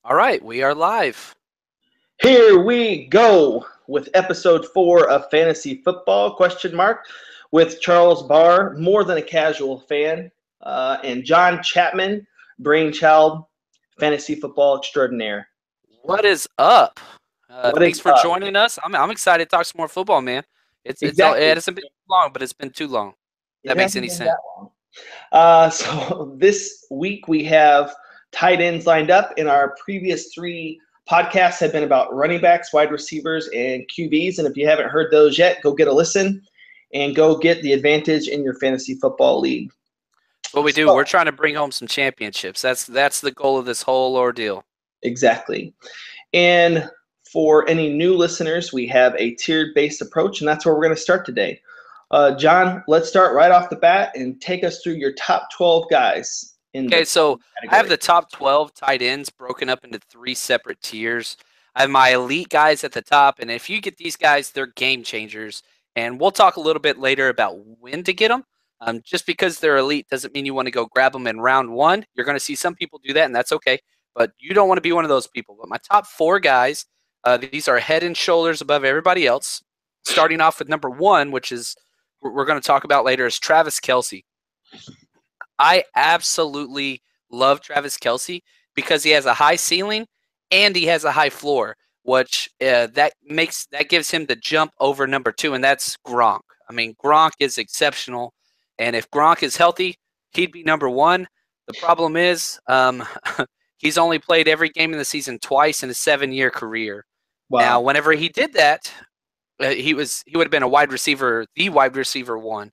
All right, we are live. Here we go with episode 4 of Fantasy Football, question mark, with Charles Barr, more than a casual fan, and John Chapman, brainchild, fantasy football extraordinaire. What is up? What Thanks is for up? joining us. I'm excited to talk some more football, man. It Exactly. hasn't been too long, but it's been too long. If It that makes hasn't any been sense. that long. So this week we have tight ends lined up. In our previous 3 podcasts have been about running backs, wide receivers, and QBs. And if you haven't heard those yet, go get a listen and go get the advantage in your fantasy football league. That's what we do. We're So, trying to bring home some championships. That's the goal of this whole ordeal. exactly. And for any new listeners, we have a tiered based approach, and that's where we're going to start today. John, let's start right off the bat and take us through your top 12 guys in the Okay, so I have category. the top 12 tight ends broken up into 3 separate tiers. I have my elite guys at the top, and if you get these guys, they're game changers. And we'll talk a little bit later about when to get them. Just because they're elite doesn't mean you want to go grab them in round 1. You're going to see some people do that, and that's okay. But you don't want to be one of those people. But my top 4 guys, these are head and shoulders above everybody else. Starting off with number 1, which is we're going to talk about later, is Travis Kelce. I absolutely love Travis Kelce because he has a high ceiling and he has a high floor, which that gives him the jump over number 2, and that's Gronk. I mean, Gronk is exceptional, and if Gronk is healthy, he'd be number 1. The problem is, he's only played every game in the season twice in a 7-year career. Now, Wow. whenever he did that, he would have been a wide receiver, the wide receiver 1.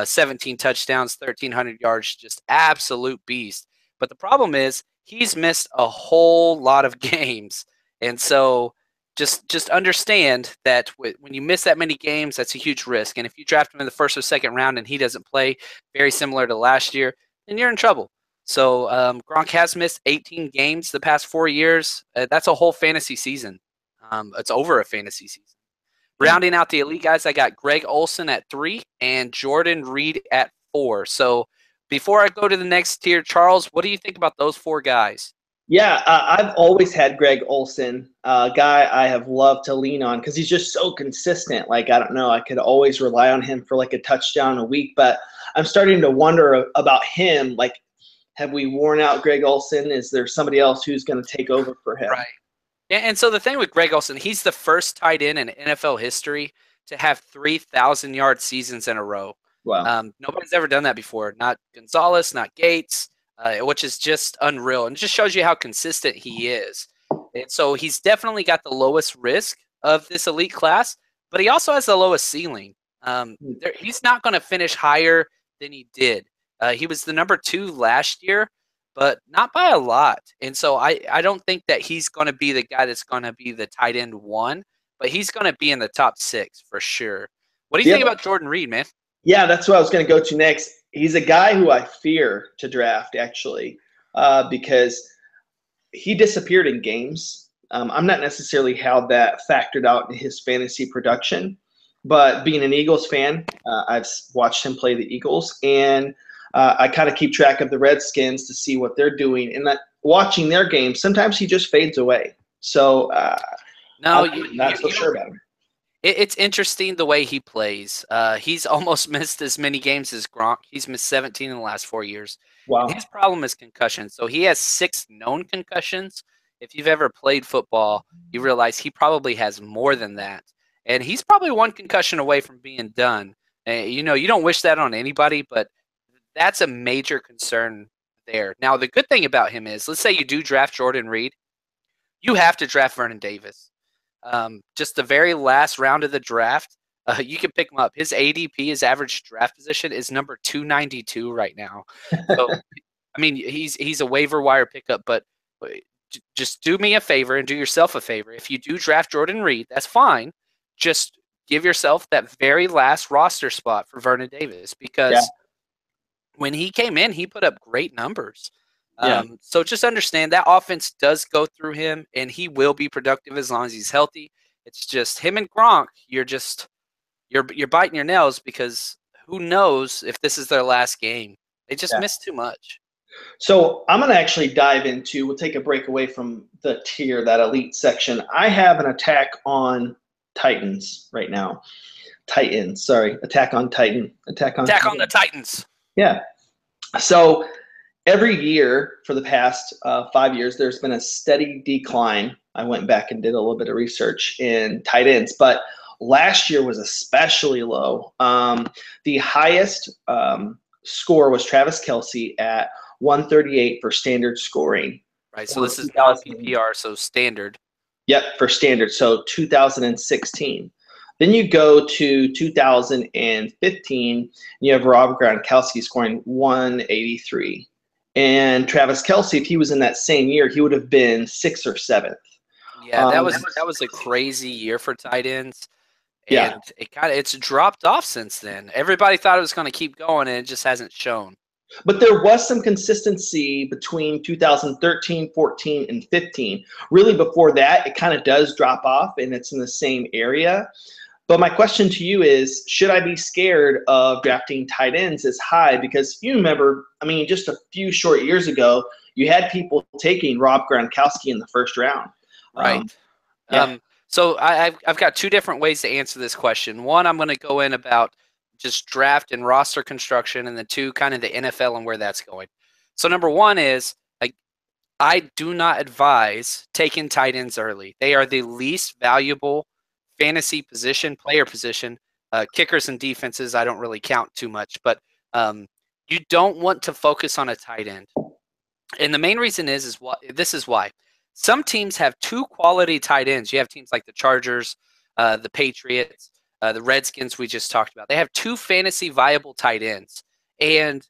17 touchdowns, 1,300 yards, just absolute beast. But the problem is he's missed a whole lot of games, and so just understand that when you miss that many games, that's a huge risk. And if you draft him in the first or second round and he doesn't play, very similar to last year, then you're in trouble. So Gronk has missed 18 games the past 4 years. That's a whole fantasy season. It's over a fantasy season. Yeah. Rounding out the elite guys, I got Greg Olsen at 3 and Jordan Reed at 4. So before I go to the next tier, Charles, what do you think about those 4 guys? Yeah, I've always had Greg Olsen, a guy I have loved to lean on because he's just so consistent. Like, I don't know, I could always rely on him for like a touchdown a week, but I'm starting to wonder about him. Like, have we worn out Greg Olsen? Is there somebody else who's going to take over for him? Right. And so the thing with Greg Olsen, he's the first tight end in NFL history to have 3,000-yard seasons in a row. Wow. Nobody's ever done that before. Not Gonzalez, not Gates, which is just unreal. And it just shows you how consistent he is. And so he's definitely got the lowest risk of this elite class, but he also has the lowest ceiling. He's not going to finish higher than he did. He was the number 2 last year, but not by a lot. And so I don't think that he's going to be the guy that's going to be the tight end 1, but he's going to be in the top 6 for sure. What do you Yeah, think about Jordan Reed, man? yeah, that's what I was going to go to next. He's a guy who I fear to draft, actually, because he disappeared in games. I'm not necessarily how that factored out in his fantasy production, but being an Eagles fan, I've watched him play the Eagles, and I kind of keep track of the Redskins to see what they're doing. And that watching their games, sometimes he just fades away. So No, I'm not so you know, sure about him. it's interesting the way he plays. He's almost missed as many games as Gronk. He's missed 17 in the last 4 years. And his Wow. problem is concussion. So he has 6 known concussions. If you've ever played football, you realize he probably has more than that. And he's probably 1 concussion away from being done. You don't wish that on anybody, but that's a major concern there. Now, the good thing about him is, let's say you do draft Jordan Reed, you have to draft Vernon Davis. Just the very last round of the draft, you can pick him up. His ADP, his average draft position, is number 292 right now. So, I mean, he's a waiver wire pickup, but just do me a favor and do yourself a favor. If you do draft Jordan Reed, that's fine. Just give yourself that very last roster spot for Vernon Davis Yeah. because when he came in, he put up great numbers. Yeah. So just understand that offense does go through him, and he will be productive as long as he's healthy. It's just him and Gronk. You're biting your nails because who knows if this is their last game? They just Yeah. missed too much. So I'm going to actually dive into, we'll take a break away from the tier, that elite section. I have an attack on Titans right now. Titans, sorry. Attack on Titan. Attack on Attack on Titan. the Titans. Yeah. So every year for the past 5 years, there's been a steady decline. I went back and did a little bit of research in tight ends, but last year was especially low. The highest score was Travis Kelce at 138 for standard scoring. Right. So For this is non 2000, PPR, so standard. yep, for standard. So 2016. Then you go to 2015, you have Rob Gronkowski scoring 183. And Travis Kelce, if he was in that same year, he would have been sixth or seventh. Yeah, that was a crazy year for tight ends. Yeah. And it's dropped off since then. Everybody thought it was going to keep going, and it just hasn't shown. But there was some consistency between 2013, 14, and 15. Really, before that, it kind of does drop off, and it's in the same area. But my question to you is, should I be scared of drafting tight ends as high? Because you remember, I mean, just a few short years ago, you had people taking Rob Gronkowski in the first round. Right. Yeah. So I've got two different ways to answer this question. One, I'm going to go in about just draft and roster construction, and then two, kind of the NFL and where that's going. So number one is I do not advise taking tight ends early. They are the least valuable fantasy position, player position. Kickers and defenses, I don't really count too much, but you don't want to focus on a tight end. And the main reason is what this is why. Some teams have two quality tight ends. You have teams like the Chargers, the Patriots, the Redskins we just talked about. They have two fantasy viable tight ends. And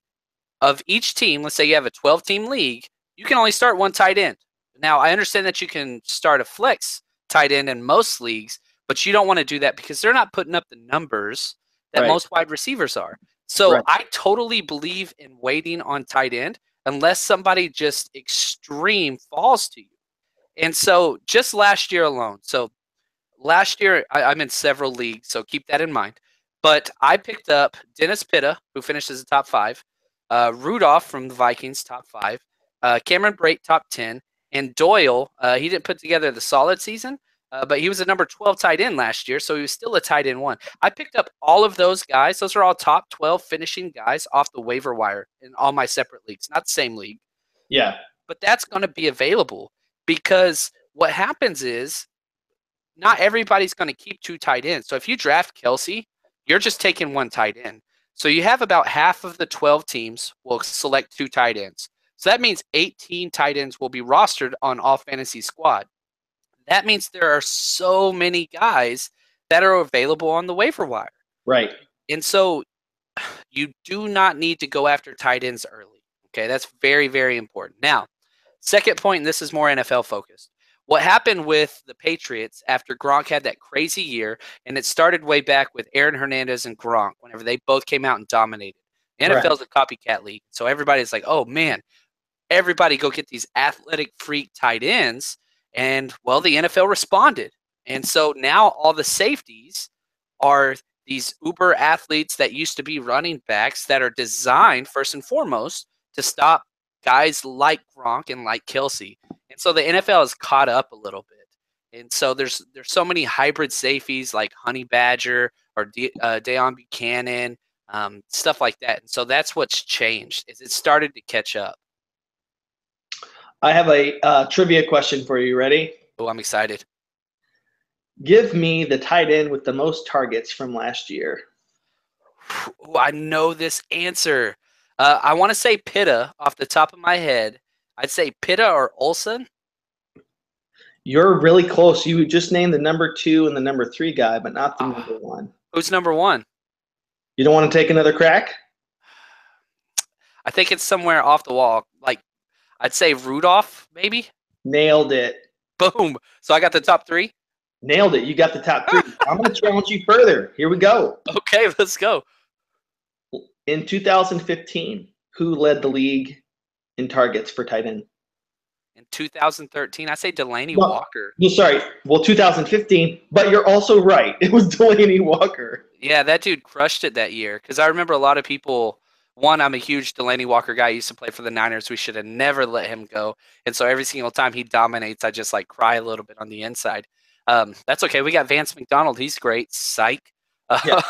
of each team, let's say you have a 12-team league, you can only start one tight end. Now, I understand that you can start a flex tight end in most leagues, but you don't want to do that because they're not putting up the numbers that most wide receivers are. So I totally believe in waiting on tight end unless somebody just extreme falls to you. And so just last year alone, so last year I'm in several leagues, so keep that in mind. But I picked up Dennis Pitta, who finished as a top 5, Rudolph from the Vikings, top 5, Cameron Brate, top 10, and Doyle, he didn't put together the solid season, but he was a number 12 tight end last year, so he was still a tight end 1. I picked up all of those guys. Those are all top 12 finishing guys off the waiver wire in all my separate leagues, not the same league. Yeah. But that's going to be available because what happens is not everybody's going to keep two tight ends. So if you draft Kelce, you're just taking one tight end. So you have about half of the 12 teams will select two tight ends. So that means 18 tight ends will be rostered on all fantasy squad. That means there are so many guys that are available on the waiver wire. Right. And so you do not need to go after tight ends early. Okay, that's very, very important. Now, second point, and this is more NFL focused. What happened with the Patriots after Gronk had that crazy year, and it started way back with Aaron Hernandez and Gronk, whenever they both came out and dominated. The NFL is a copycat league, so everybody's like, oh, man, everybody go get these athletic freak tight ends. And, well, the NFL responded. And so now all the safeties are these uber athletes that used to be running backs that are designed, first and foremost, to stop guys like Gronk and like Kelce. And so the NFL has caught up a little bit. And so there's so many hybrid safeties like Honey Badger or Deon Buchanan, stuff like that. And so that's what's changed is it started to catch up. I have a trivia question for you. Ready? Oh, I'm excited. Give me the tight end with the most targets from last year. Ooh, I know this answer. I want to say Pitta off the top of my head. I'd say Pitta or Olsen. You're really close. You just named the number 2 and the number 3 guy, but not the number 1. Who's number 1? You don't want to take another crack? I think it's somewhere off the wall. Like, I'd say Rudolph, maybe? Nailed it. Boom. So I got the top 3? Nailed it. You got the top 3. I'm going to challenge you further. Here we go. Okay, let's go. In 2015, who led the league in targets for tight end? In 2013, I say Delaney Walker. No, sorry. Well, 2015, but you're also right. It was Delaney Walker. Yeah, that dude crushed it that year because I remember a lot of people One, I'm a huge Delaney Walker guy. He used to play for the Niners. We should have never let him go. And so every single time he dominates, I just like cry a little bit on the inside. That's okay. We got Vance McDonald. He's great. Psych. Yeah.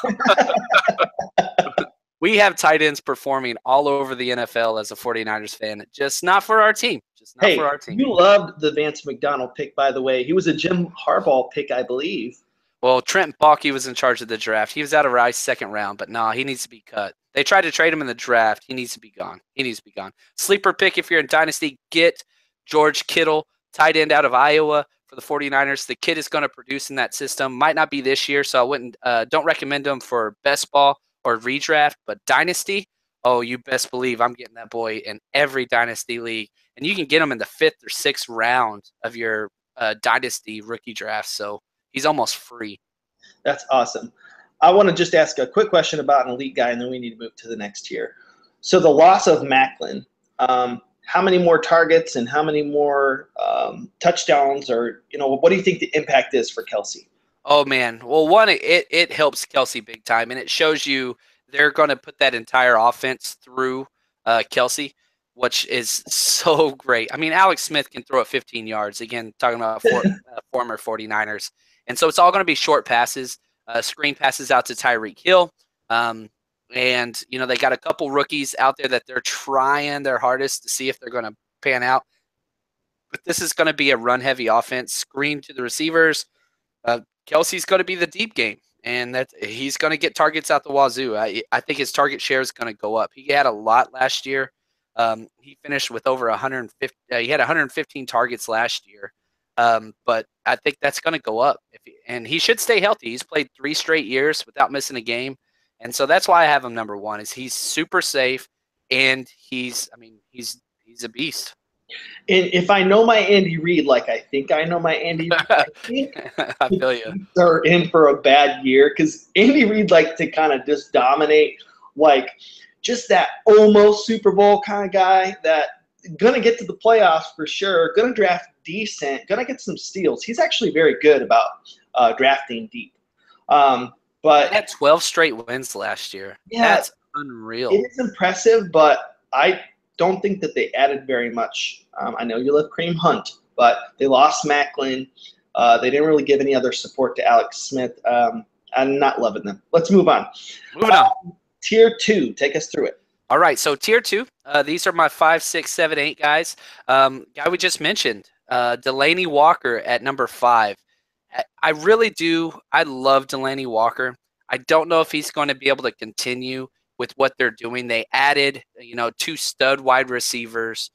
We have tight ends performing all over the NFL as a 49ers fan, just not for our team. Just not for Hey, our team. you loved the Vance McDonald pick, by the way. He was a Jim Harbaugh pick, I believe. Well, Trent Baalke was in charge of the draft. He was out of Rice second round, but nah, he needs to be cut. They tried to trade him in the draft. He needs to be gone. He needs to be gone. Sleeper pick if you're in Dynasty, get George Kittle, tight end out of Iowa for the 49ers. The kid is going to produce in that system. Might not be this year, so I wouldn't don't recommend him for best ball or redraft, but Dynasty, oh, you best believe I'm getting that boy in every Dynasty league. And you can get him in the 5th or 6th round of your Dynasty rookie draft. So he's almost free. That's awesome. I want to just ask a quick question about an elite guy, and then we need to move to the next tier. So the loss of Macklin, how many more targets and how many more touchdowns, or what do you think the impact is for Kelsey? Oh man, well one it helps Kelsey big time, and it shows you they're going to put that entire offense through Kelsey, which is so great. I mean, Alex Smith can throw it 15 yards. Again, talking about former 49ers. And so it's all going to be short passes, screen passes out to Tyreek Hill. And, they got a couple rookies out there that they're trying their hardest to see if they're going to pan out. But this is going to be a run-heavy offense, screen to the receivers. Kelsey's going to be the deep game, and that he's going to get targets out the wazoo. I think his target share is going to go up. He had a lot last year. He finished with over 150. He had 115 targets last year. But I think that's going to go up, and he should stay healthy. He's played 3 straight years without missing a game, and so that's why I have him number 1. Is he's super safe, and he's a beast. And if I know my Andy Reid like I think I know my Andy Reid, I think I feel you. they're in for a bad year because Andy Reid likes to kind of just dominate, like just that almost Super Bowl kind of guy that going to get to the playoffs for sure, going to draft decent, going to get some steals. He's actually very good about drafting deep. But he had 12 straight wins last year. Yeah, that's unreal. It is impressive, but I don't think that they added very much. I know you love Kareem Hunt, but they lost Macklin. They didn't really give any other support to Alex Smith. I'm not loving them. Let's move on. Moving on. Tier 2, take us through it. All right, so tier 2, these are my 5, 6, 7, 8 guys. Guy we just mentioned, Delaney Walker at number 5. I really do. I love Delaney Walker. I don't know if he's going to be able to continue with what they're doing. They added, 2 stud wide receivers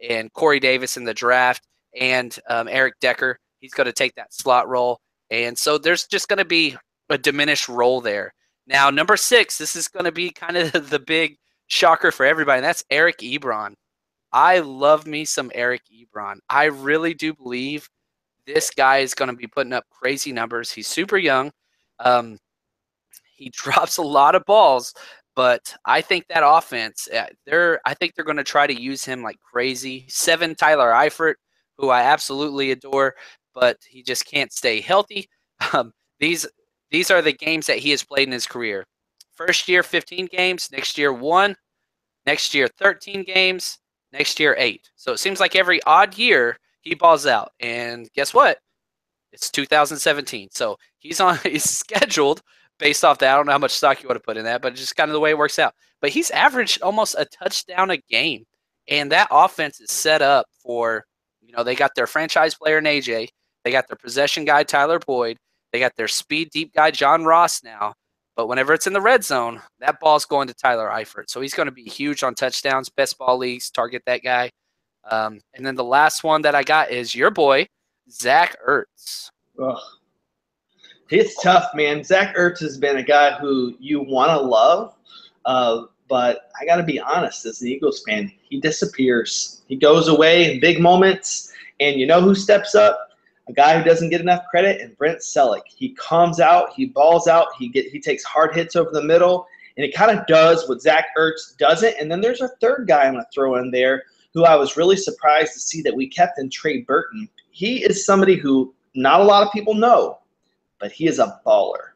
and Corey Davis in the draft and Eric Decker. He's going to take that slot role. And so there's just going to be a diminished role there. Now, number 6, this is going to be kind of the big shocker for everybody, and that's Eric Ebron. I love me some Eric Ebron. I really do believe this guy is going to be putting up crazy numbers. He's super young. He drops a lot of balls, but I think that offense, I think they're going to try to use him like crazy. 7, Tyler Eifert, who I absolutely adore, but he just can't stay healthy. These are the games that he has played in his career. First year, 15 games. Next year, 1. Next year, 13 games. Next year, 8. So it seems like every odd year he balls out. And guess what? It's 2017. So he's scheduled based off that. I don't know how much stock you want to put in that, but it's just kind of the way it works out. But he's averaged almost a touchdown a game. And that offense is set up for, they got their franchise player in AJ. They got their possession guy, Tyler Boyd. They got their speed deep guy, John Ross now. But whenever it's in the red zone, that ball's going to Tyler Eifert. So he's going to be huge on touchdowns, best ball leagues, target that guy. And then the last one that I got is your boy, Zach Ertz. Ugh. It's tough, man. Zach Ertz has been a guy who you want to love, but I got to be honest, as an Eagles fan, he disappears. He goes away in big moments, and you know who steps up? A guy who doesn't get enough credit, and Brent Selleck. He comes out, he balls out, he takes hard hits over the middle, and it kind of does what Zach Ertz doesn't. And then there's a third guy I'm going to throw in there who I was really surprised to see that we kept in Trey Burton. He is somebody who not a lot of people know, but he is a baller.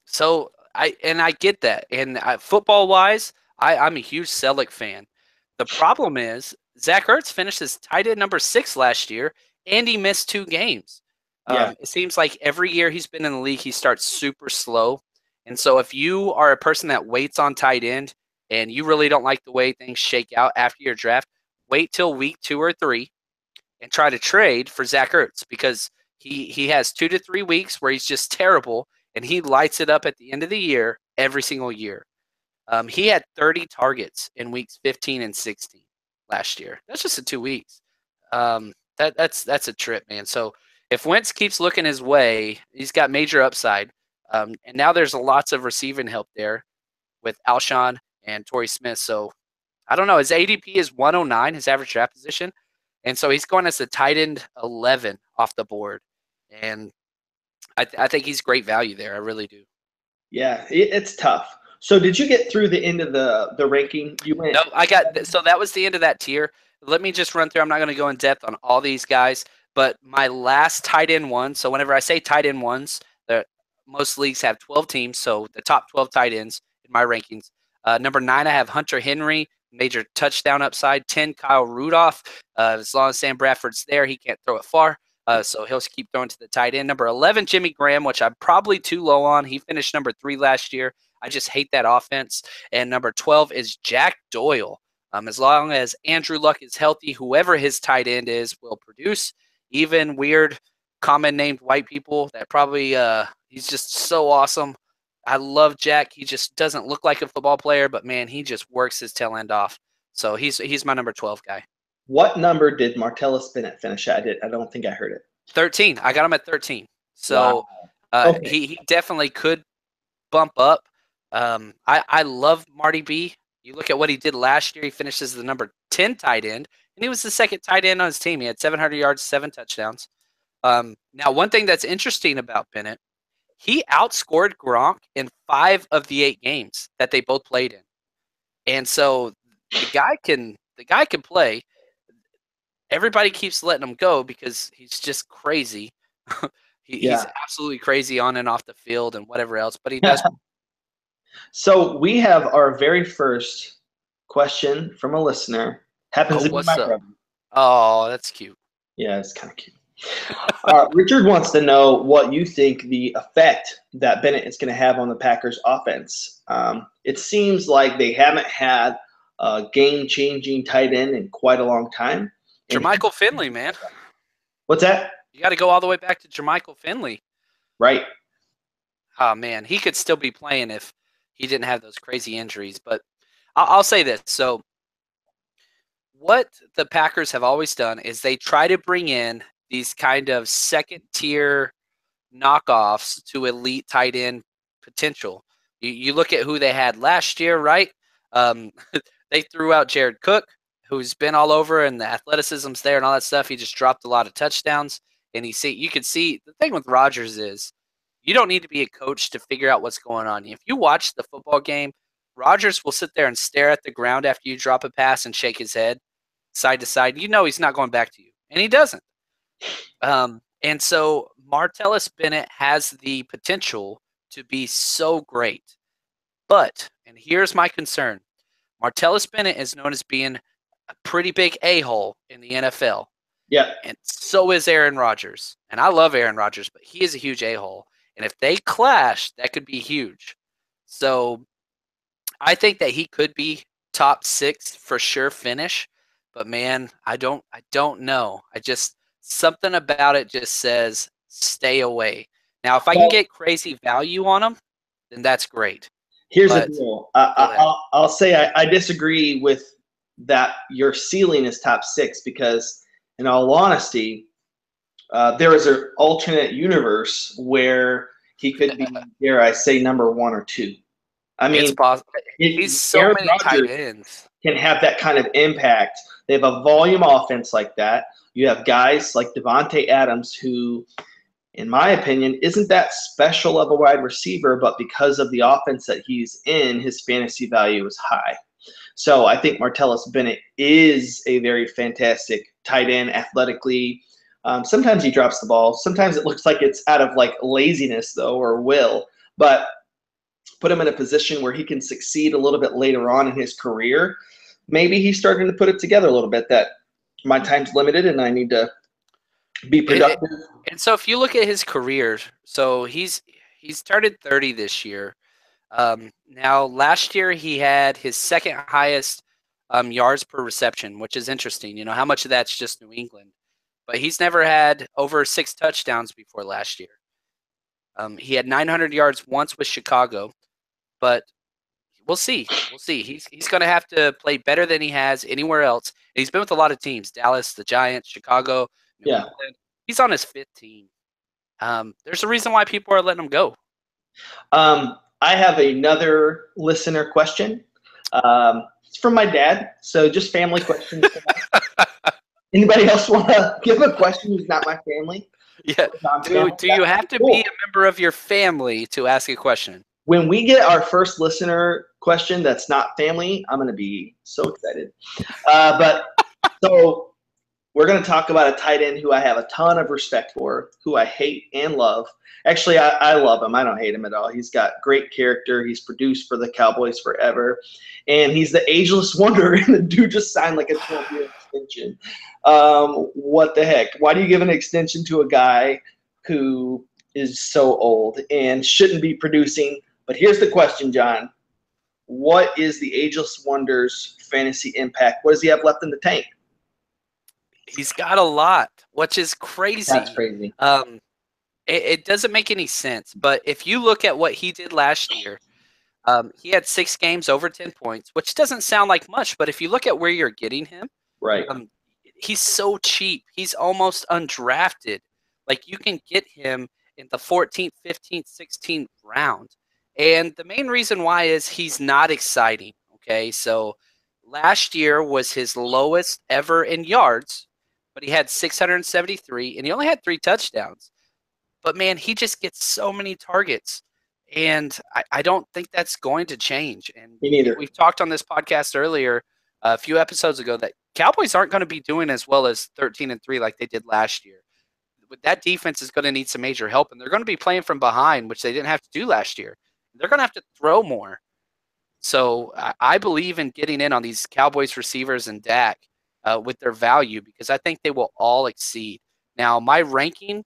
So I get that. And football-wise, I'm a huge Selleck fan. The problem is Zach Ertz finished as tight end number 6 last year, and he missed 2 games. Yeah. It seems like every year he's been in the league, he starts super slow. And so if you are a person that waits on tight end and you really don't like the way things shake out after your draft, wait till week 2 or 3 and try to trade for Zach Ertz because he has 2 to 3 weeks where he's just terrible and he lights it up at the end of the year every single year. He had 30 targets in weeks 15 and 16 last year. That's just in 2 weeks. That's a trip, man. So if Wentz keeps looking his way, he's got major upside. And now there's lots of receiving help there with Alshon and Torrey Smith. So I don't know. His ADP is 109, his average draft position. And so he's going as the tight end 11 off the board. And I think he's great value there. I really do. Yeah, it's tough. So did you get through the end of the ranking? You went. No, so that was the end of that tier. Let me just run through. I'm not going to go in depth on all these guys, but my last tight end one. So whenever I say tight end ones, most leagues have 12 teams, so the top 12 tight ends in my rankings. Number 9, I have Hunter Henry, major touchdown upside. 10, Kyle Rudolph. As long as Sam Bradford's there, he can't throw it far. So he'll keep throwing to the tight end. Number 11, Jimmy Graham, which I'm probably too low on. He finished number 3 last year. I just hate that offense. And number 12 is Jack Doyle. As long as Andrew Luck is healthy, whoever his tight end is will produce. Even weird, common named white people that probably he's just so awesome. I love Jack. He just doesn't look like a football player, but man, he just works his tail end off. So he's my number 12 guy. What number did Martellus Bennett finish at? I don't think I heard it. 13. I got him at 13. So wow. Okay. he definitely could bump up. I love Marty B. You look at what he did last year. He finished as the number 10 tight end, and he was the second tight end on his team. He had 700 yards, 7 touchdowns. Now, one thing that's interesting about Bennett, he outscored Gronk in 5 of the 8 games that they both played in. And so the guy can play. Everybody keeps letting him go because he's just crazy. He's absolutely crazy on and off the field and whatever else, but he does. So we have our very first question from a listener. Happens to be my brother. Oh, that's cute. Yeah, it's kind of cute. Richard wants to know what you think the effect that Bennett is going to have on the Packers offense. It seems like they haven't had a game-changing tight end in quite a long time. Jermichael Finley, man. What's that? You got to go all the way back to Jermichael Finley. Right. Oh, man. He could still be playing if he didn't have those crazy injuries. But I'll say this. So what the Packers have always done is they try to bring in these kind of second-tier knockoffs to elite tight end potential. You look at who they had last year, right? They threw out Jared Cook, who's been all over, and the athleticism's there and all that stuff. He just dropped a lot of touchdowns. And you could see the thing with Rodgers is you don't need to be a coach to figure out what's going on. If you watch the football game, Rodgers will sit there and stare at the ground after you drop a pass and shake his head side to side. You know he's not going back to you, and he doesn't. And so Martellus Bennett has the potential to be so great. But, and here's my concern, Martellus Bennett is known as being a pretty big a-hole in the NFL. Yeah. And so is Aaron Rodgers. And I love Aaron Rodgers, but he is a huge a-hole. And if they clash, that could be huge. So I think that he could be top 6 for sure finish. But man, I don't know. Something about it just says stay away. Now, if I can get crazy value on him, then that's great. Here's the deal. I'll say I disagree with that. Your ceiling is top 6 because, in all honesty, there is an alternate universe where he could be, dare I say, number 1 or 2. I mean, it's possible. He's so many tight ends. Can have that kind of impact. They have a volume offense like that. You have guys like Devontae Adams who, in my opinion, isn't that special of a wide receiver, but because of the offense that he's in, his fantasy value is high. So I think Martellus Bennett is a very fantastic tight end athletically. Sometimes he drops the ball. Sometimes it looks like it's out of like laziness though, or will. But put him in a position where he can succeed a little bit later on in his career. Maybe he's starting to put it together a little bit that my time's limited and I need to be productive. And so if you look at his career, so he's started 30 this year. Now last year he had his second highest yards per reception, which is interesting. You know, how much of that's just New England, but he's never had over 6 touchdowns before last year. He had 900 yards once with Chicago, but we'll see. We'll see. He's going to have to play better than he has anywhere else. And he's been with a lot of teams: Dallas, the Giants, Chicago, New Yeah. England. He's on his 5th team. There's a reason why people are letting him go. I have another listener question. It's from my dad, so just family questions. Anybody else want to give a question who's not my family? Yeah. Do you have to be a member of your family to ask a question? When we get our first listener question that's not family, I'm going to be so excited. But so we're going to talk about a tight end who I have a ton of respect for, who I hate and love. Actually, I love him. I don't hate him at all. He's got great character. He's produced for the Cowboys forever. And he's the ageless wonder, and the dude just signed like a 12-year extension. What the heck? Why do you give an extension to a guy who is so old and shouldn't be producing? But here's the question, John. What is the ageless wonder's fantasy impact? What does he have left in the tank? He's got a lot, which is crazy. That's crazy. It doesn't make any sense. But if you look at what he did last year, he had 6 games over 10 points, which doesn't sound like much. But if you look at where you're getting him, right, he's so cheap. He's almost undrafted. Like, you can get him in the 14th, 15th, 16th round. And the main reason why is he's not exciting. Okay, so last year was his lowest ever in yards, but he had 673, and he only had 3 touchdowns. But, man, he just gets so many targets, and I don't think that's going to change. And me neither. We've talked on this podcast earlier, a few episodes ago, that Cowboys aren't going to be doing as well as 13-3 like they did last year. That defense is going to need some major help, and they're going to be playing from behind, which they didn't have to do last year. They're going to have to throw more. So I believe in getting in on these Cowboys receivers and Dak with their value, because I think they will all exceed. Now, my ranking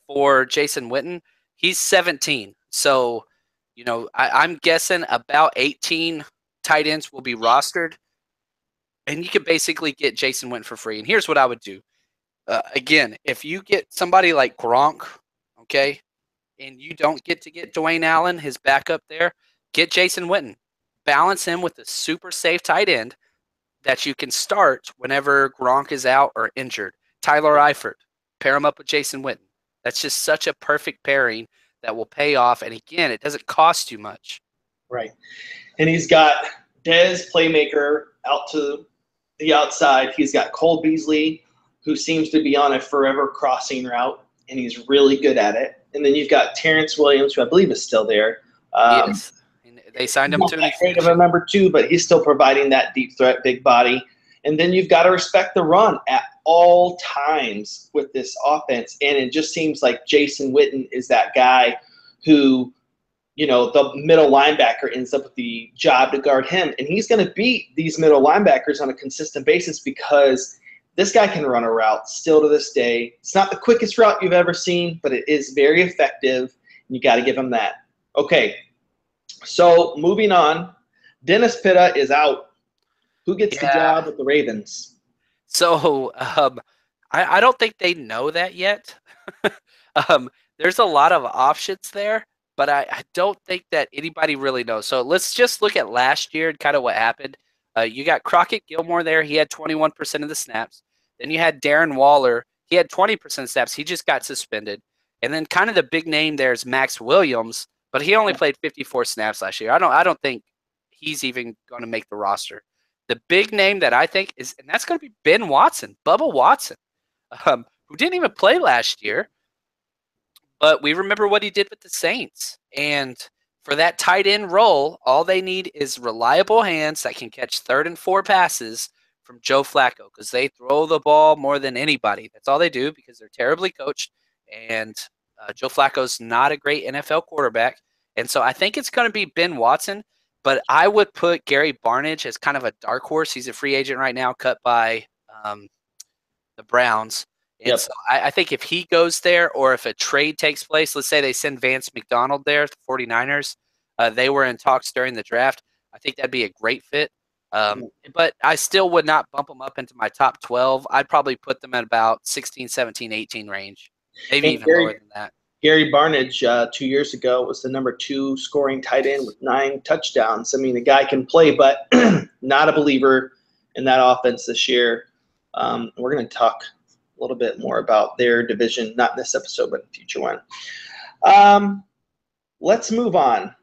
for Jason Witten, he's 17. So, you know, I'm guessing about 18 tight ends will be rostered, and you could basically get Jason Witten for free. And here's what I would do. Again, if you get somebody like Gronk, okay, and you don't get to get Dwayne Allen, his backup there, get Jason Witten. Balance him with a super safe tight end that you can start whenever Gronk is out or injured. Tyler Eifert, pair him up with Jason Witten. That's just such a perfect pairing that will pay off. And again, it doesn't cost too much. Right. And he's got Dez, playmaker, out to the outside. He's got Cole Beasley, who seems to be on a forever crossing route, and he's really good at it. And then you've got Terrence Williams, who I believe is still there. Yes. And they signed him to an extension. Of a number 2, but he's still providing that deep threat, big body. And then you've got to respect the run at all times with this offense. And it just seems like Jason Witten is that guy who, you know, the middle linebacker ends up with the job to guard him. And he's going to beat these middle linebackers on a consistent basis because this guy can run a route still to this day. It's not the quickest route you've ever seen, but it is very effective. And you got to give him that. Okay, so moving on. Dennis Pitta is out. Who gets the job with the Ravens? So I don't think they know that yet. There's a lot of options there, but I don't think that anybody really knows. So let's just look at last year and kind of what happened. You got Crockett Gilmore there. He had 21% of the snaps. Then you had Darren Waller. He had 20% of snaps. He just got suspended. And then kind of the big name there is Max Williams, but he only played 54 snaps last year. I don't think he's even going to make the roster. The big name that I think is, and that's going to be Ben Watson, Bubba Watson, who didn't even play last year, but we remember what he did with the Saints. And for that tight end role, all they need is reliable hands that can catch 3rd and 4 passes from Joe Flacco, because they throw the ball more than anybody. That's all they do because they're terribly coached, and Joe Flacco's not a great NFL quarterback. And so I think it's going to be Ben Watson, but I would put Gary Barnidge as kind of a dark horse. He's a free agent right now, cut by um, the Browns. And Yep. so I think if he goes there or if a trade takes place, let's say they send Vance McDonald there, the 49ers, they were in talks during the draft. I think that'd be a great fit. But I still would not bump them up into my top 12. I'd probably put them at about 16, 17, 18 range, maybe And even lower than that. Gary Barnidge 2 years ago was the #2 scoring tight end with 9 touchdowns. I mean, the guy can play, but not a believer in that offense this year. We're going to talk a little bit more about their division, not in this episode, but in the future one. Let's move on.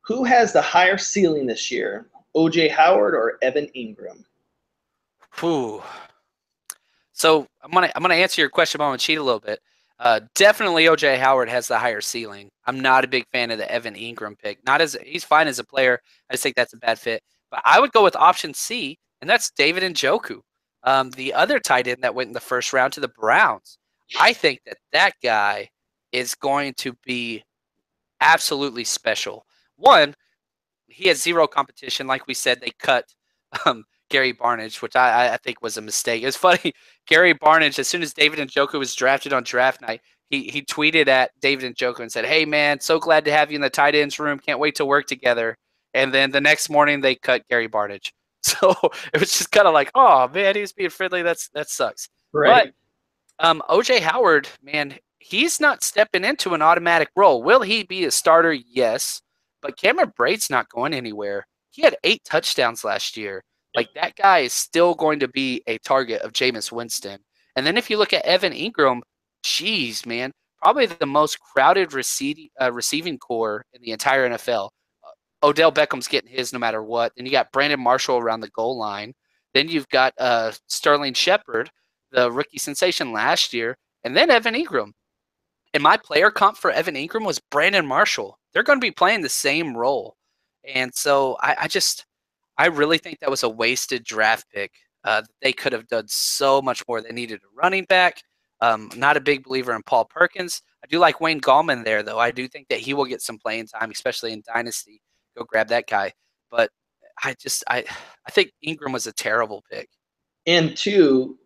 Who has the higher ceiling this year, O.J. Howard or Evan Ingram? Whew. So I'm gonna answer your question on the cheat a little bit. Definitely OJ Howard has the higher ceiling. I'm not a big fan of the Evan Ingram pick. Not as he's fine as a player. I just think that's a bad fit. But I would go with option C, and that's David Njoku, the other tight end that went in the first round to the Browns. I think that guy is going to be absolutely special. One, he has zero competition. Like we said, they cut Gary Barnidge, which I think was a mistake. It's funny. Gary Barnidge, as soon as David Njoku was drafted on draft night, he tweeted at David Njoku and said, "Hey man, so glad to have you in the tight ends room. Can't wait to work together." And then the next morning they cut Gary Barnidge. So it was just kind of like, oh man, he's being friendly. That sucks. Right. But OJ Howard, man, he's not stepping into an automatic role. Will he be a starter? Yes. But Cameron Brate's not going anywhere. He had 8 touchdowns last year. Like, that guy is still going to be a target of Jameis Winston. And then if you look at Evan Ingram, geez, man, probably the most crowded receiving core in the entire NFL. Odell Beckham's getting his no matter what. Then you got Brandon Marshall around the goal line. Then you've got Sterling Shepard, the rookie sensation last year, and then Evan Ingram. And my player comp for Evan Ingram was Brandon Marshall. They're going to be playing the same role. And so I really think that was a wasted draft pick. They could have done so much more. They needed a running back. Not a big believer in Paul Perkins. I do like Wayne Gallman there, though. I do think that he will get some playing time, especially in Dynasty. Go grab that guy. But I think Ingram was a terrible pick. And two,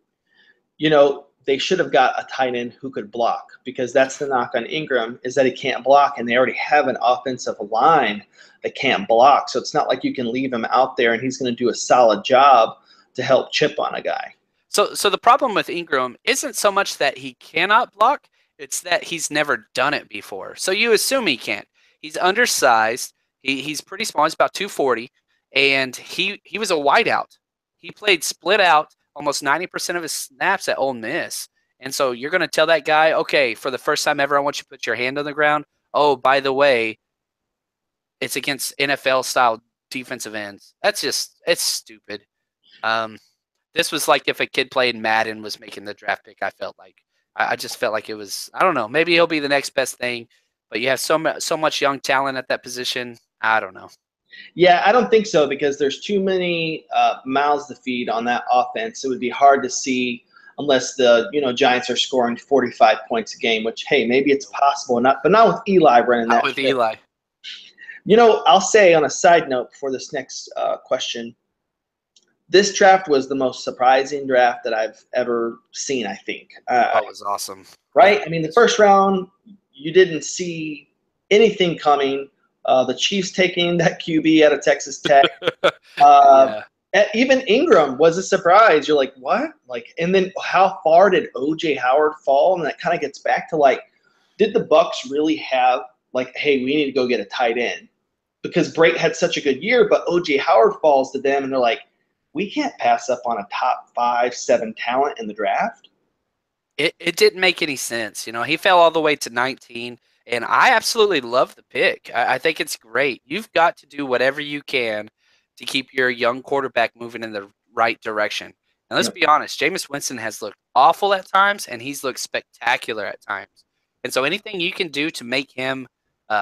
they should have got a tight end who could block, because that's the knock on Ingram, is that he can't block, and they already have an offensive line that can't block. So it's not like you can leave him out there and he's going to do a solid job to help chip on a guy. So the problem with Ingram isn't so much that he cannot block, it's that he's never done it before. So you assume he can't. He's undersized. He's pretty small. He's about 240, and he was a wideout. He played split out almost 90% of his snaps at Ole Miss. And so you're going to tell that guy, okay, for the first time ever, I want you to put your hand on the ground. Oh, by the way, it's against NFL-style defensive ends. It's stupid. This was like if a kid played Madden was making the draft pick, I felt like. I just felt like it was, I don't know, maybe he'll be the next best thing. But you have so much young talent at that position. I don't know. Yeah, I don't think so, because there's too many mouths to feed on that offense. It would be hard to see unless the Giants are scoring 45 points a game, which, hey, maybe it's possible, but not with Eli running that. Not with Eli. I'll say on a side note before this next question, this draft was the most surprising draft that I've ever seen, I think. That was awesome. Right? I mean, the first round, you didn't see anything coming. The Chiefs taking that QB out of Texas Tech. Yeah. Even Ingram was a surprise. You're like, what? And then how far did O.J. Howard fall? And that kind of gets back to did the Bucks really have hey, we need to go get a tight end? Because Brate had such a good year, but O.J. Howard falls to them, and they're like, we can't pass up on a top 5, 7 talent in the draft. It didn't make any sense. He fell all the way to 19. And I absolutely love the pick. I think it's great. You've got to do whatever you can to keep your young quarterback moving in the right direction. And let's be honest, Jameis Winston has looked awful at times, and he's looked spectacular at times. And so anything you can do to make him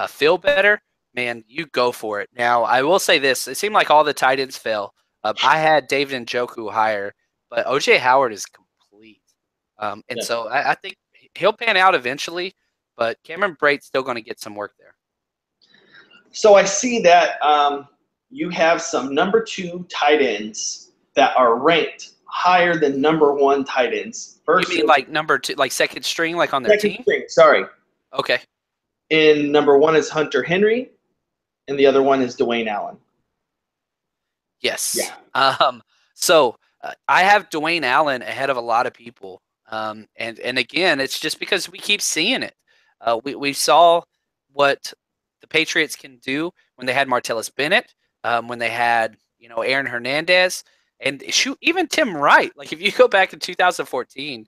feel better, man, you go for it. Now, I will say this. It seemed like all the tight ends fell. I had David Njoku higher, but O.J. Howard is complete. So I think he'll pan out eventually. But Cameron Brate's still going to get some work there. So I see that you have some number 2 tight ends that are ranked higher than number 1 tight ends. You First, mean like number 2, like second string, like on their second team? string, sorry. Okay. And number 1 is Hunter Henry, and the other one is Dwayne Allen. Yes. Yeah. So I have Dwayne Allen ahead of a lot of people. And again, it's just because we keep seeing it. We saw what the Patriots can do when they had Martellus Bennett, when they had Aaron Hernandez, and shoot, even Tim Wright. Like if you go back in 2014,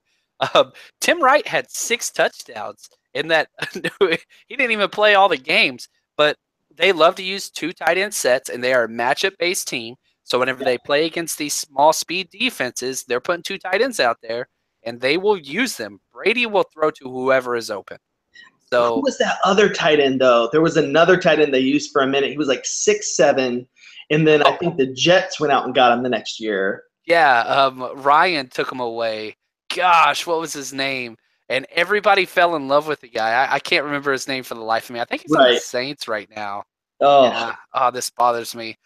Tim Wright had 6 touchdowns in that. He didn't even play all the games, but they love to use 2 tight end sets, and they are a matchup based team. So whenever they play against these small speed defenses, they're putting 2 tight ends out there, and they will use them. Brady will throw to whoever is open. Who So was that other tight end, though? There was another tight end they used for a minute. He was like 6'7", and then I think the Jets went out and got him the next year. yeah, Ryan took him away. Gosh, what was his name? And everybody fell in love with the guy. I can't remember his name for the life of me. I think he's on the Right. Saints right now. Oh, Yeah. Oh, this bothers me.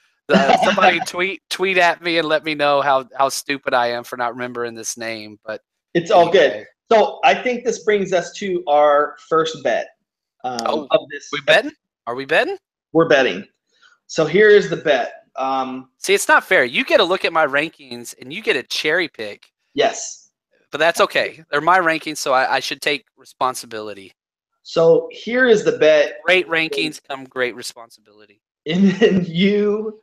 Somebody tweet at me and let me know how stupid I am for not remembering this name. But it's all good. So I think this brings us to our first bet of this. We betting? Are we betting? We're betting. So here is the bet. See, it's not fair. You get to look at my rankings and you get a cherry pick. Yes. But that's okay. They're my rankings, so I should take responsibility. So here is the bet. Great rankings come great responsibility. And then you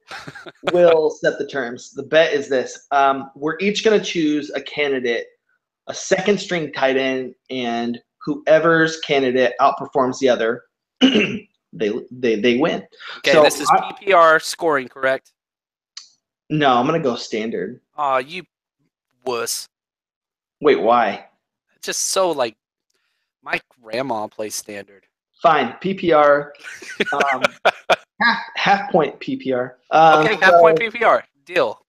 will set the terms. The bet is this. We're each going to choose a candidate, a second string tight end, and whoever's candidate outperforms the other, they win. Okay, so this is PPR scoring, correct? No, I'm going to go standard. Oh, you wuss. Wait, why? Just so like my grandma plays standard. Fine, PPR. Half point PPR. Okay, half point PPR. Deal.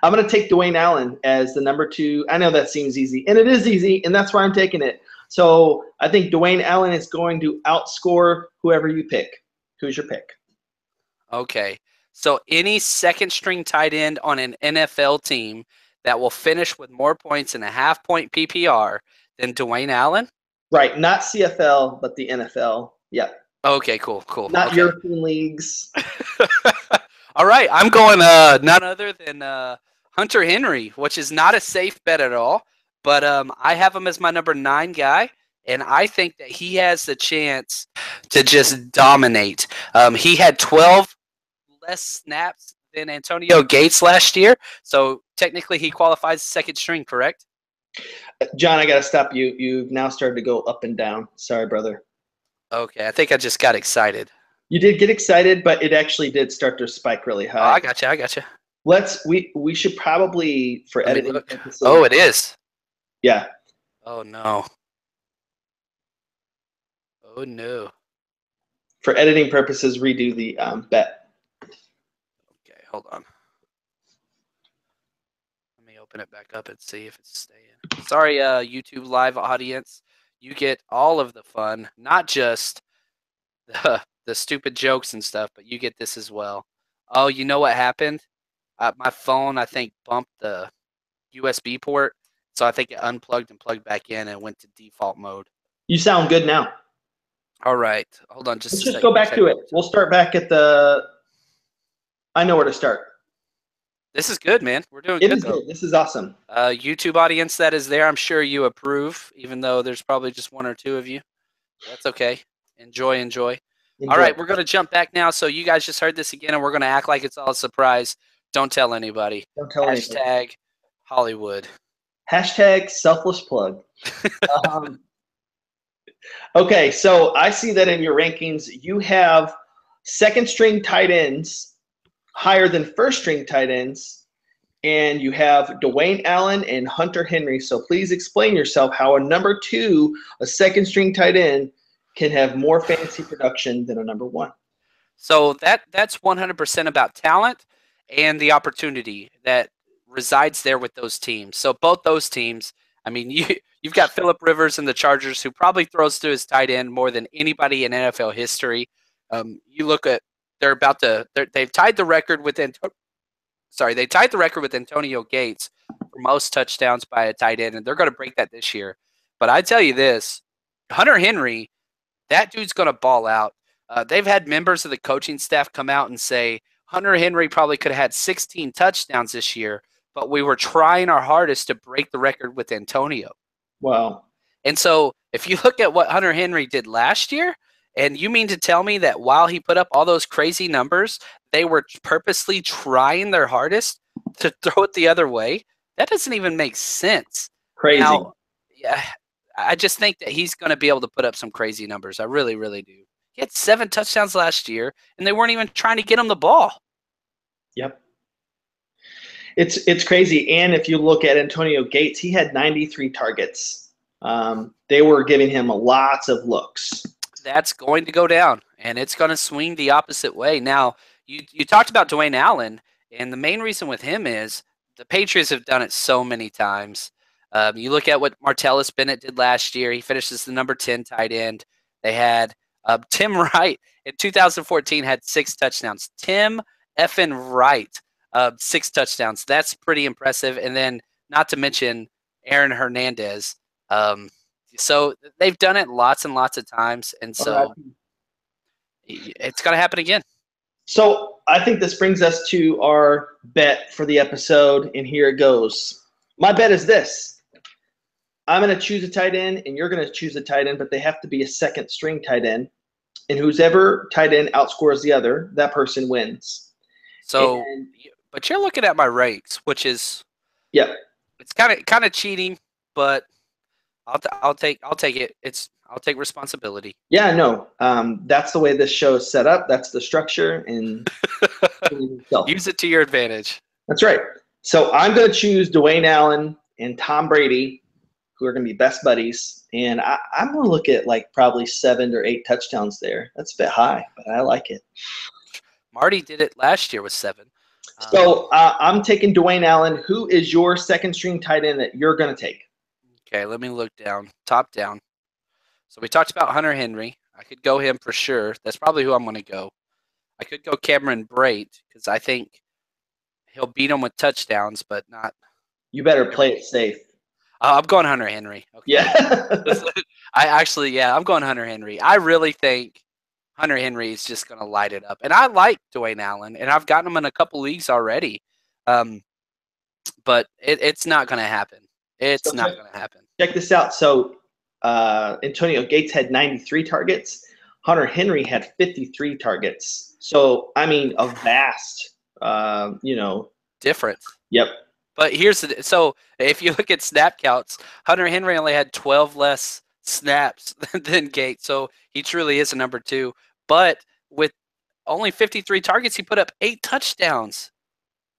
I'm going to take Dwayne Allen as the number 2. I know that seems easy, and it is easy, and that's why I'm taking it. So I think Dwayne Allen is going to outscore whoever you pick. Who's your pick? Okay. So any second string tight end on an NFL team that will finish with more points in a half point PPR than Dwayne Allen? Right, not CFL, but the NFL. Yep. Okay, cool. Not European leagues. All right, I'm going none other than Hunter Henry, which is not a safe bet at all. But I have him as my number 9 guy, and I think that he has the chance to just dominate. He had 12 less snaps than Antonio Gates last year, so technically he qualifies second string, correct? John, I got to stop you. You've now started to go up and down. Sorry, brother. Okay, I think I just got excited. You did get excited, but it actually did start to spike really high. Oh, I got you. We should probably, for editing purposes. Oh, it is. Yeah. Oh no. For editing purposes, redo the bet. Okay, hold on. Let me open it back up and see if it's staying. Sorry, YouTube live audience. You get all of the fun, not just the stupid jokes and stuff, but you get this as well. Oh, you know what happened? My phone, I think, bumped the USB port, so I think it unplugged and plugged back in and went to default mode. You sound good now. All right. Hold on just a second. Let's just go back to it. We'll start back at the – I know where to start. This is good, man. We're doing good. It is good. This is awesome. YouTube audience that is there, I'm sure you approve, even though there's probably just 1 or 2 of you. That's okay. Enjoy. All right, we're going to jump back now. So you guys just heard this again, and we're going to act like it's all a surprise. Don't tell anybody. Don't tell anybody. Hashtag Hollywood. Hashtag selfless plug. Okay, so I see that in your rankings, you have second string tight ends higher than first string tight ends, and you have Dwayne Allen and Hunter Henry. So please explain yourself how a number 2, a second string tight end, can have more fantasy production than a number 1. So that's 100% about talent and the opportunity that resides there with those teams. So both those teams, I mean, you've got Phillip Rivers and the Chargers, who probably throws to his tight end more than anybody in NFL history. You look at they've tied the record with they tied the record with Antonio Gates for most touchdowns by a tight end, and they're going to break that this year. But I tell you this, Hunter Henry, that dude's going to ball out. They've had members of the coaching staff come out and say Hunter Henry probably could have had 16 touchdowns this year, but we were trying our hardest to break the record with Antonio. Wow. And so if you look at what Hunter Henry did last year, and you mean to tell me that while he put up all those crazy numbers, they were purposely trying their hardest to throw it the other way? That doesn't even make sense. Crazy. Now, yeah, I just think that he's going to be able to put up some crazy numbers. I really, really do. He had 7 touchdowns last year, and they weren't even trying to get him the ball. Yep. It's crazy. And if you look at Antonio Gates, he had 93 targets. They were giving him lots of looks. That's going to go down, and it's going to swing the opposite way. Now, you talked about Dwayne Allen, and the main reason with him is the Patriots have done it so many times. You look at what Martellus Bennett did last year. He finishes the number 10 tight end. They had Tim Wright in 2014 had 6 touchdowns. Tim effing Wright, 6 touchdowns. That's pretty impressive. And then not to mention Aaron Hernandez. So they've done it lots and lots of times, and so it's going to happen again. So I think this brings us to our bet for the episode, and here it goes. My bet is this. I'm going to choose a tight end, and you're going to choose a tight end, but they have to be a second-string tight end. And whoever tight end outscores the other, that person wins. So, but you're looking at my ranks, which is it's kind of cheating, but I'll take it. I'll take responsibility. Yeah, no. That's the way this show is set up. That's the structure, and use it to your advantage. That's right. So I'm going to choose Dwayne Allen and Tom Brady, who are going to be best buddies, and I'm going to look at like probably 7 or 8 touchdowns there. That's a bit high, but I like it. Marty did it last year with 7. So I'm taking Dwayne Allen. Who is your second-string tight end that you're going to take? Okay, let me look down, top down. So we talked about Hunter Henry. I could go him for sure. That's probably who I'm going to go. I could go Cameron Brate because I think he'll beat him with touchdowns, but not. You better play it safe. I'm going Hunter Henry. Okay. Yeah. I'm going Hunter Henry. I really think Hunter Henry is just going to light it up. And I like Dwayne Allen, and I've gotten him in a couple leagues already. But it's not going to happen. It's not going to happen. Check this out. So Antonio Gates had 93 targets. Hunter Henry had 53 targets. So, I mean, a vast, difference. Yep. But so if you look at snap counts, Hunter Henry only had 12 less snaps than Gates. So he truly is a number 2. But with only 53 targets, he put up 8 touchdowns.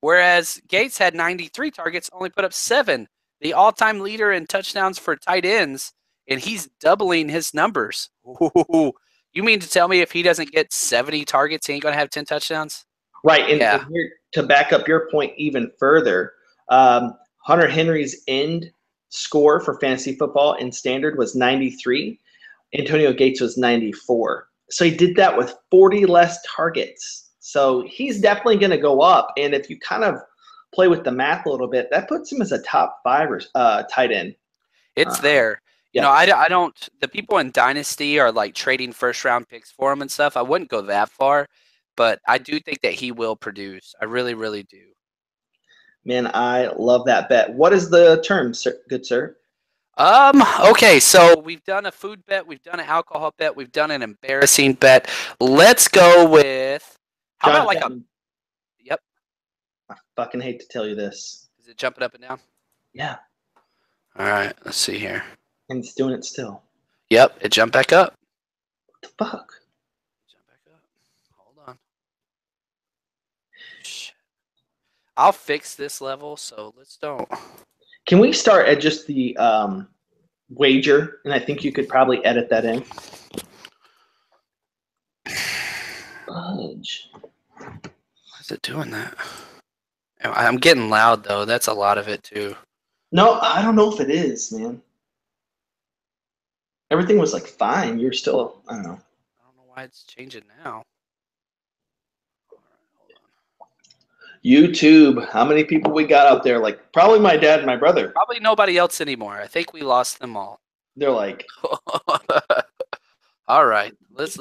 Whereas Gates had 93 targets, only put up 7. The all-time leader in touchdowns for tight ends, and he's doubling his numbers. Ooh. You mean to tell me if he doesn't get 70 targets, he ain't going to have 10 touchdowns? Right, and here, to back up your point even further, Hunter Henry's end score for fantasy football in standard was 93. Antonio Gates was 94. So he did that with 40 less targets. So he's definitely going to go up, and if you kind of play with the math a little bit, that puts him as a top 5 tight end. It's there. Yeah. I don't. The people in Dynasty are like trading first-round picks for him and stuff. I wouldn't go that far, but I do think that he will produce. I really, really do. Man, I love that bet. What is the term, sir, good sir? Okay, so we've done a food bet, we've done an alcohol bet, we've done an embarrassing bet. Let's go with about like a. Yep. I fucking hate to tell you this. Is it jumping up and down? Yeah. All right, let's see here. And it's doing it still. Yep, it jumped back up. What the fuck? Jump back up. Hold on. Shit. I'll fix this level, so let's don't. Can we start at just the wager? And I think you could probably edit that in. Fudge. Why is it doing that? I'm getting loud, though. That's a lot of it, too. No, I don't know if it is, man. Everything was like fine. You're still, I don't know. I don't know why it's changing now. All right, hold on. YouTube. How many people we got out there? Like probably my dad and my brother. Probably nobody else anymore. I think we lost them all. They're like, All right, let's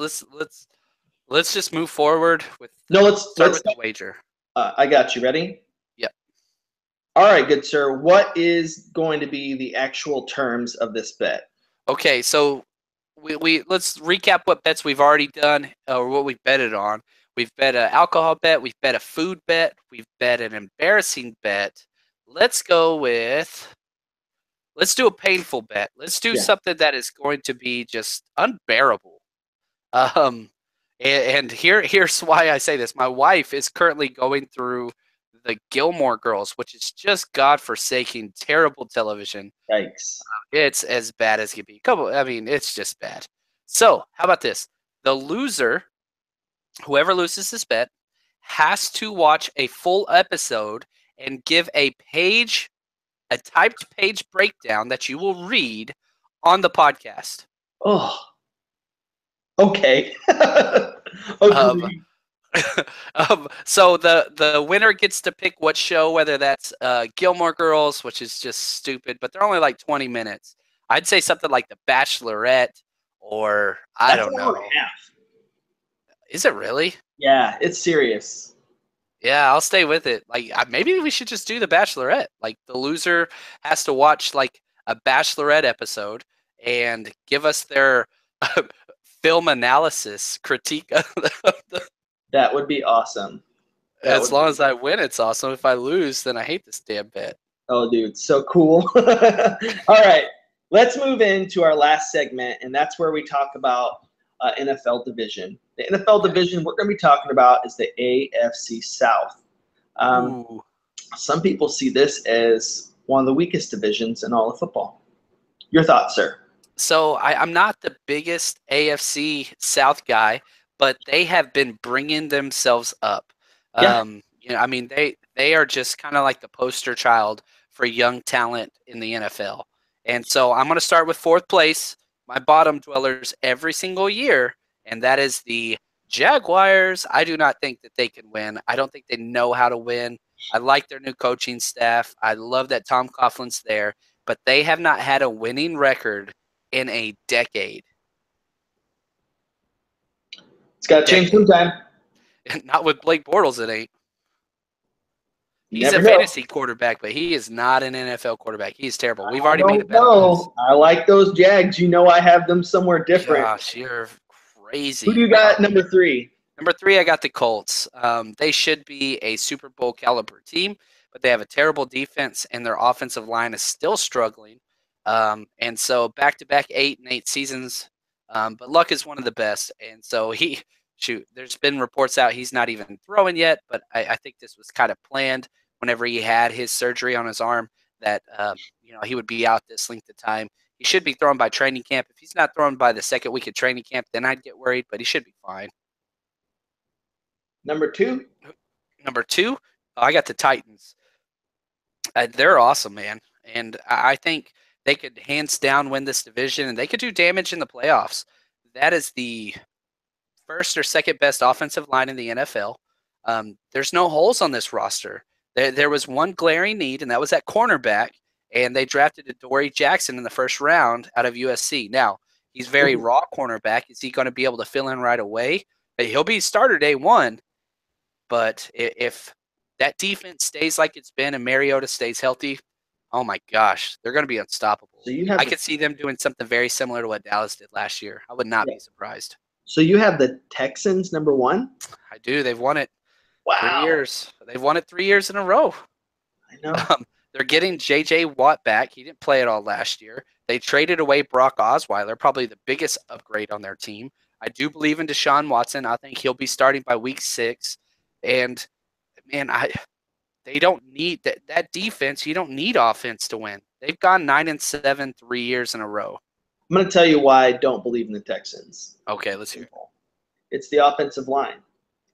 just move forward with no, start with the wager. I got you. Ready? Yep. All right, good sir. What is going to be the actual terms of this bet? Okay, so we let's recap what bets we've already done or what we've betted on. We've bet an alcohol bet, we've bet a food bet, we've bet an embarrassing bet. Let's do a painful bet. Let's do something that is going to be just unbearable. And here's why I say this. My wife is currently going through the Gilmore Girls, which is just godforsaken, terrible television. Yikes. It's as bad as can be. It's just bad. So, how about this? The loser, whoever loses this bet, has to watch a full episode and give a typed page breakdown that you will read on the podcast. Oh, okay. Okay. So the winner gets to pick what show, whether that's Gilmore Girls, which is just stupid, but they're only like 20 minutes. I'd say something like The Bachelorette, or I don't know. Is it really? Yeah, it's serious. Yeah, I'll stay with it. Like maybe we should just do The Bachelorette. Like the loser has to watch like a Bachelorette episode and give us their film analysis critique of the. That would be awesome. As long as I win, it's awesome. If I lose, then I hate this damn bet. Oh, dude, so cool. All right, let's move into our last segment, and that's where we talk about NFL division. The NFL division we're going to be talking about is the AFC South. Some people see this as one of the weakest divisions in all of football. Your thoughts, sir? So I'm not the biggest AFC South guy, but they have been bringing themselves up. Yeah. They are just kind of like the poster child for young talent in the NFL. And so I'm going to start with fourth place, my bottom dwellers every single year, and that is the Jaguars. I do not think that they can win. I don't think they know how to win. I like their new coaching staff. I love that Tom Coughlin's there, but they have not had a winning record in a decade. It's got to change sometime. Not with Blake Bortles, it ain't. He's a fantasy quarterback, but he is not an NFL quarterback. He's terrible. We've already made a bet on this. I like those Jags. You know I have them somewhere different. Gosh, you're crazy. Who do you got number 3? Number 3, I got the Colts. They should be a Super Bowl caliber team, but they have a terrible defense, and their offensive line is still struggling. And so back-to-back 8-8 seasons. But Luck is one of the best, and so there's been reports out he's not even throwing yet, but I think this was kind of planned whenever he had his surgery on his arm that he would be out this length of time. He should be thrown by training camp. If he's not thrown by the second week of training camp, then I'd get worried, but he should be fine. Number 2? Number 2, I got the Titans. They're awesome, man, and I think they could hands down win this division, and they could do damage in the playoffs. That is the first or second best offensive line in the NFL. There's no holes on this roster. There was one glaring need, and that was at cornerback, and they drafted Adoree Jackson in the first round out of USC. Now, he's very raw cornerback. Is he going to be able to fill in right away? He'll be starter day one, but if that defense stays like it's been and Mariota stays healthy, oh my gosh, they're going to be unstoppable. So I could see them doing something very similar to what Dallas did last year. I would not be surprised. So you have the Texans number 1? I do. They've won it 3 years. They've won it 3 years in a row. I know. They're getting J.J. Watt back. He didn't play at all last year. They traded away Brock Osweiler, probably the biggest upgrade on their team. I do believe in Deshaun Watson. I think he'll be starting by week 6. And, man, they don't need that defense. You don't need offense to win. They've gone 9-7 3 years in a row. I'm going to tell you why I don't believe in the Texans. Okay, let's hear it. It's the offensive line.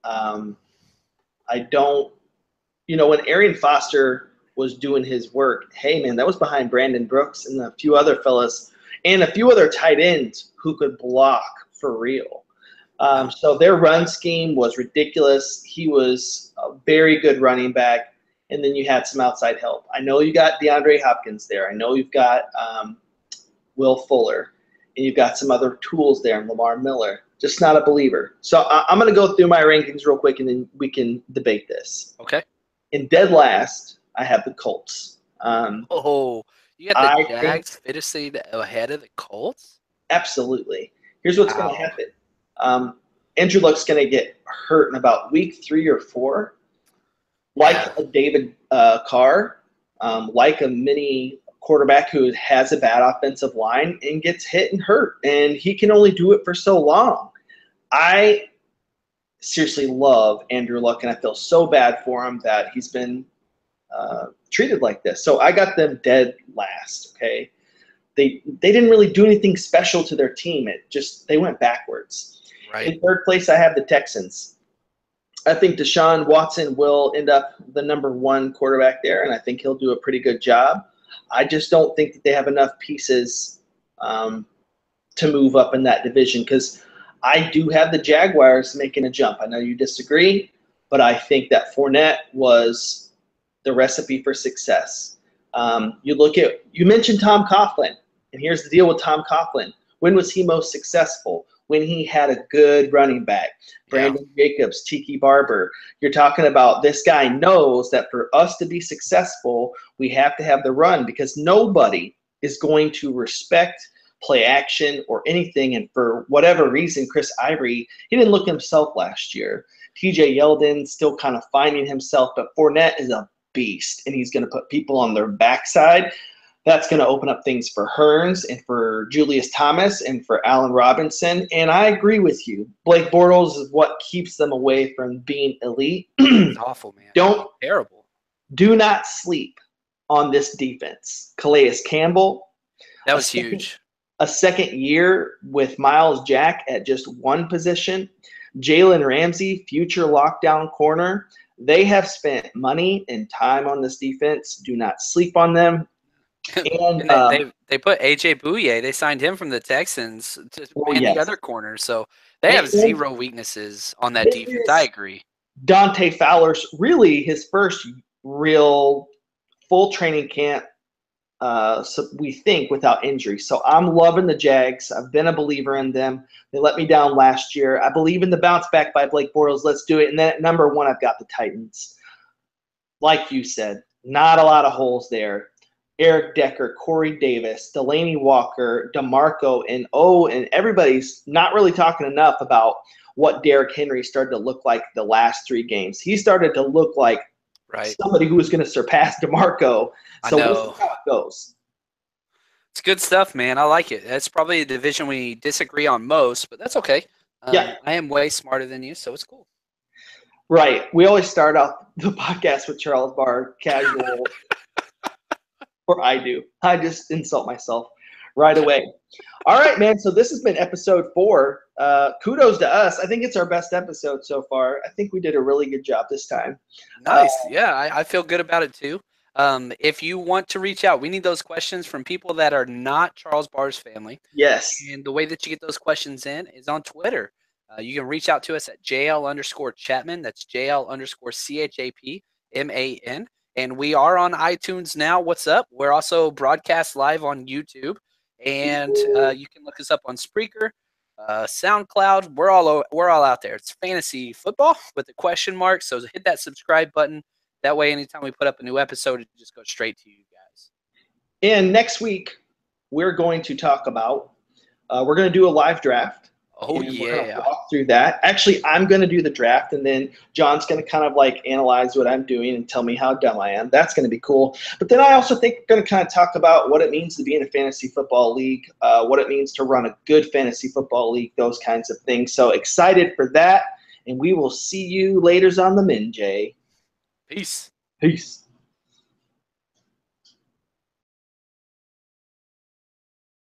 I don't – when Arian Foster was doing his work, hey, man, that was behind Brandon Brooks and a few other fellas and a few other tight ends who could block for real. No. So their run scheme was ridiculous. He was a very good running back, and then you had some outside help. I know you got DeAndre Hopkins there. I know you've got Will Fuller, and you've got some other tools there, and Lamar Miller. Just not a believer. So I'm going to go through my rankings real quick, and then we can debate this. Okay. In dead last, I have the Colts. Oh, you got the I think Jags finishing ahead of the Colts? absolutely. Here's what's going to Wow. happen. Andrew Luck's going to get hurt in about week 3 or 4, like Yeah. a David Carr, like a mini quarterback who has a bad offensive line and gets hit and hurt, and he can only do it for so long. I seriously love Andrew Luck, and I feel so bad for him that he's been treated like this. So I got them dead last. Okay, they didn't really do anything special to their team. They went backwards. Right. In third place, I have the Texans. I think Deshaun Watson will end up the number 1 quarterback there, and I think he'll do a pretty good job. I just don't think that they have enough pieces to move up in that division, because I do have the Jaguars making a jump. I know you disagree, but I think that Fournette was the recipe for success. You mentioned Tom Coughlin, and here's the deal with Tom Coughlin. When was he most successful? When he had a good running back. Brandon Jacobs, Tiki Barber. You're talking about this guy knows that for us to be successful, we have to have the run, because nobody is going to respect play action or anything. And for whatever reason, Chris Ivory, he didn't look himself last year. TJ Yeldon still kind of finding himself, but Fournette is a beast, and he's going to put people on their backside. That's going to open up things for Hearns and for Julius Thomas and for Allen Robinson. And I agree with you. Blake Bortles is what keeps them away from being elite. It's awful, man. Terrible. Do not sleep on this defense. Calais Campbell. That was huge. A second year with Miles Jack at just one position. Jalen Ramsey, future lockdown corner. They have spent money and time on this defense. Do not sleep on them. And they put AJ Bouye. They signed him from the Texans to man the other corner. So they have zero weaknesses on that defense. I agree. Dante Fowler's really his first real full training camp, so we think, without injury. So I'm loving the Jags. I've been a believer in them. They let me down last year. I believe in the bounce back by Blake Bortles. Let's do it. And then at number 1, I've got the Titans. Like you said, not a lot of holes there. Eric Decker, Corey Davis, Delaney Walker, DeMarco, and everybody's not really talking enough about what Derrick Henry started to look like the last 3 games. He started to look like somebody who was going to surpass DeMarco. So we'll see how it goes. It's good stuff, man. I like it. That's probably a division we disagree on most, but that's okay. I am way smarter than you, so it's cool. Right. We always start off the podcast with Charles Barr, casual. Or I do. I just insult myself right away. All right, man. So this has been episode 4. Kudos to us. I think it's our best episode so far. I think we did a really good job this time. Nice. I feel good about it too. If you want to reach out, we need those questions from people that are not Charles Barr's family. Yes. And the way that you get those questions in is on Twitter. You can reach out to us at JL_Chapman. That's JL_CHAPMAN. And we are on iTunes now. What's up? We're also broadcast live on YouTube. And you can look us up on Spreaker, SoundCloud. We're all out there. It's fantasy football with a question mark. So hit that subscribe button. That way, anytime we put up a new episode, it just goes straight to you guys. And next week, we're going to talk about we're going to do a live draft. Oh, yeah. We're going to walk through that. Actually, I'm going to do the draft, and then John's going to kind of like analyze what I'm doing and tell me how dumb I am. That's going to be cool. But then I also think we're going to kind of talk about what it means to be in a fantasy football league, what it means to run a good fantasy football league, those kinds of things. So excited for that, and we will see you later on the Min, Jay. Peace. Peace.